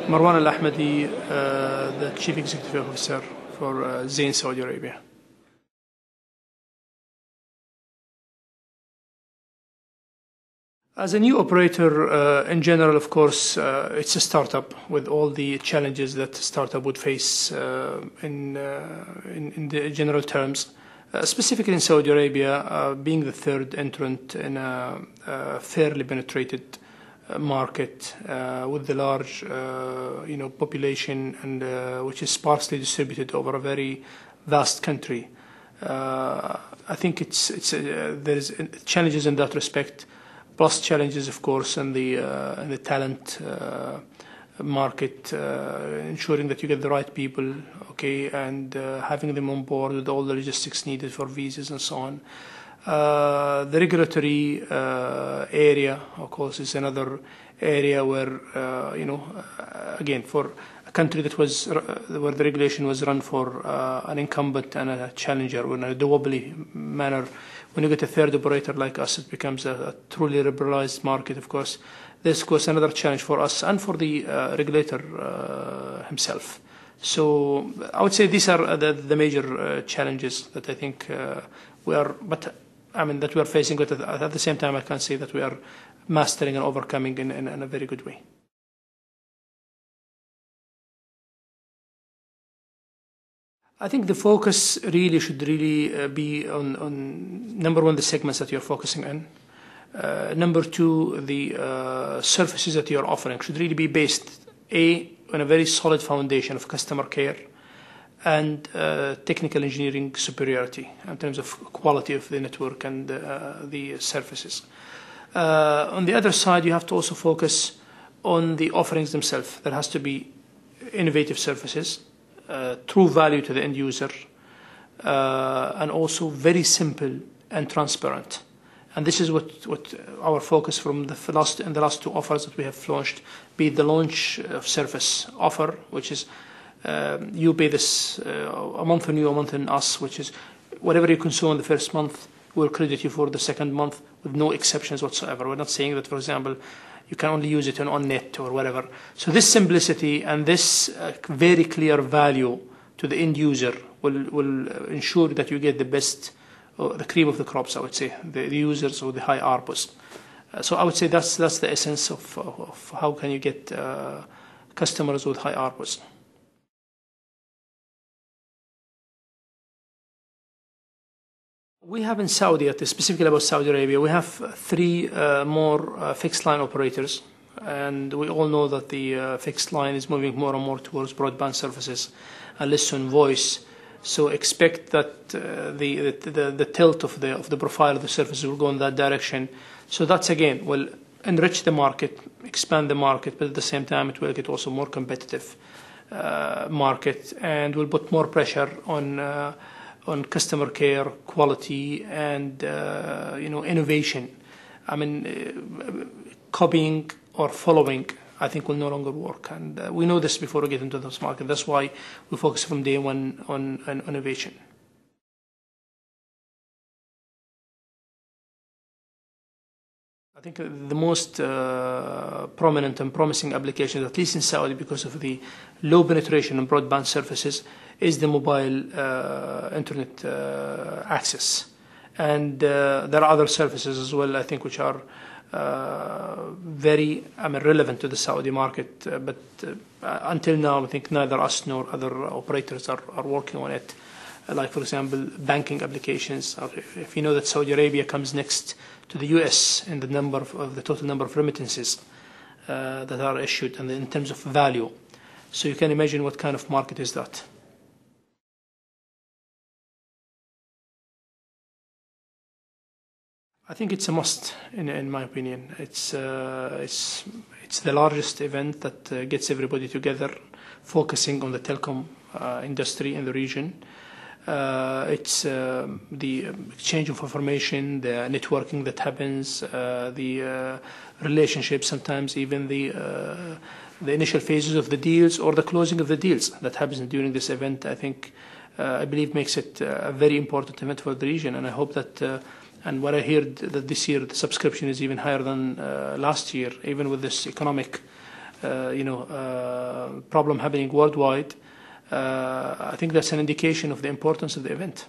Marwan Al-Ahmadi, the Chief Executive Officer for Zain, Saudi Arabia. As a new operator, in general, of course, it's a startup with all the challenges that a startup would face in the general terms. Specifically in Saudi Arabia, being the third entrant in a fairly penetrated market with the large, population and which is sparsely distributed over a very vast country. I think there's challenges in that respect, plus challenges, of course, in the talent market, ensuring that you get the right people, okay, and having them on board with all the logistics needed for visas and so on. The regulatory area, of course, is another area where, again, for a country that was where the regulation was run for an incumbent and a challenger in a duopoly manner. When you get a third operator like us, it becomes a truly liberalized market, of course. This, of course, another challenge for us and for the regulator himself. So I would say these are the major challenges that I think that we are facing, but at the same time, I can say that we are mastering and overcoming in a very good way. I think the focus should be on number one, the segments that you're focusing on. Number two, the services that you're offering should really be based, on a very solid foundation of customer care and technical engineering superiority in terms of quality of the network and the services. On the other side, you have to also focus on the offerings themselves. There has to be innovative services, true value to the end user, and also very simple and transparent. And this is what our focus from the last two offers that we have launched, be it the launch of service offer, which is you pay this a month on you, a month on us, which is whatever you consume in the first month, we'll credit you for the second month with no exceptions whatsoever. We're not saying that, for example, you can only use it on net or whatever. So this simplicity and this very clear value to the end user will ensure that you get the best, the cream of the crops, I would say, the users or the high ARPUs. So I would say that's the essence of how can you get customers with high ARPUs. We have in Saudi, specifically about Saudi Arabia, we have three more fixed line operators, and we all know that the fixed line is moving more and more towards broadband services and less on voice. So expect that the tilt of the profile of the services will go in that direction. So that's, again, will enrich the market, expand the market, but at the same time it will get also more competitive market, and will put more pressure on customer care, quality, and innovation. I mean, copying or following, I think, will no longer work, and we know this before we get into this market. That's why we focus from day one on innovation. I think the most prominent and promising application, at least in Saudi, because of the low penetration in broadband services, is the mobile internet access. And there are other services as well, I think, which are very relevant to the Saudi market. But until now, I think neither us nor other operators are working on it. Like, for example, banking applications. If you know that Saudi Arabia comes next to the US in the total number of remittances that are issued, and in terms of value. So you can imagine what kind of market is that. I think it's a must, in my opinion. It's the largest event that gets everybody together, focusing on the telecom industry in the region. It's the exchange of information, the networking that happens, the relationships, sometimes even the initial phases of the deals or the closing of the deals that happens during this event. I believe makes it a very important event for the region, and I hope that. And what I heard that this year the subscription is even higher than last year, even with this economic problem happening worldwide, I think that's an indication of the importance of the event.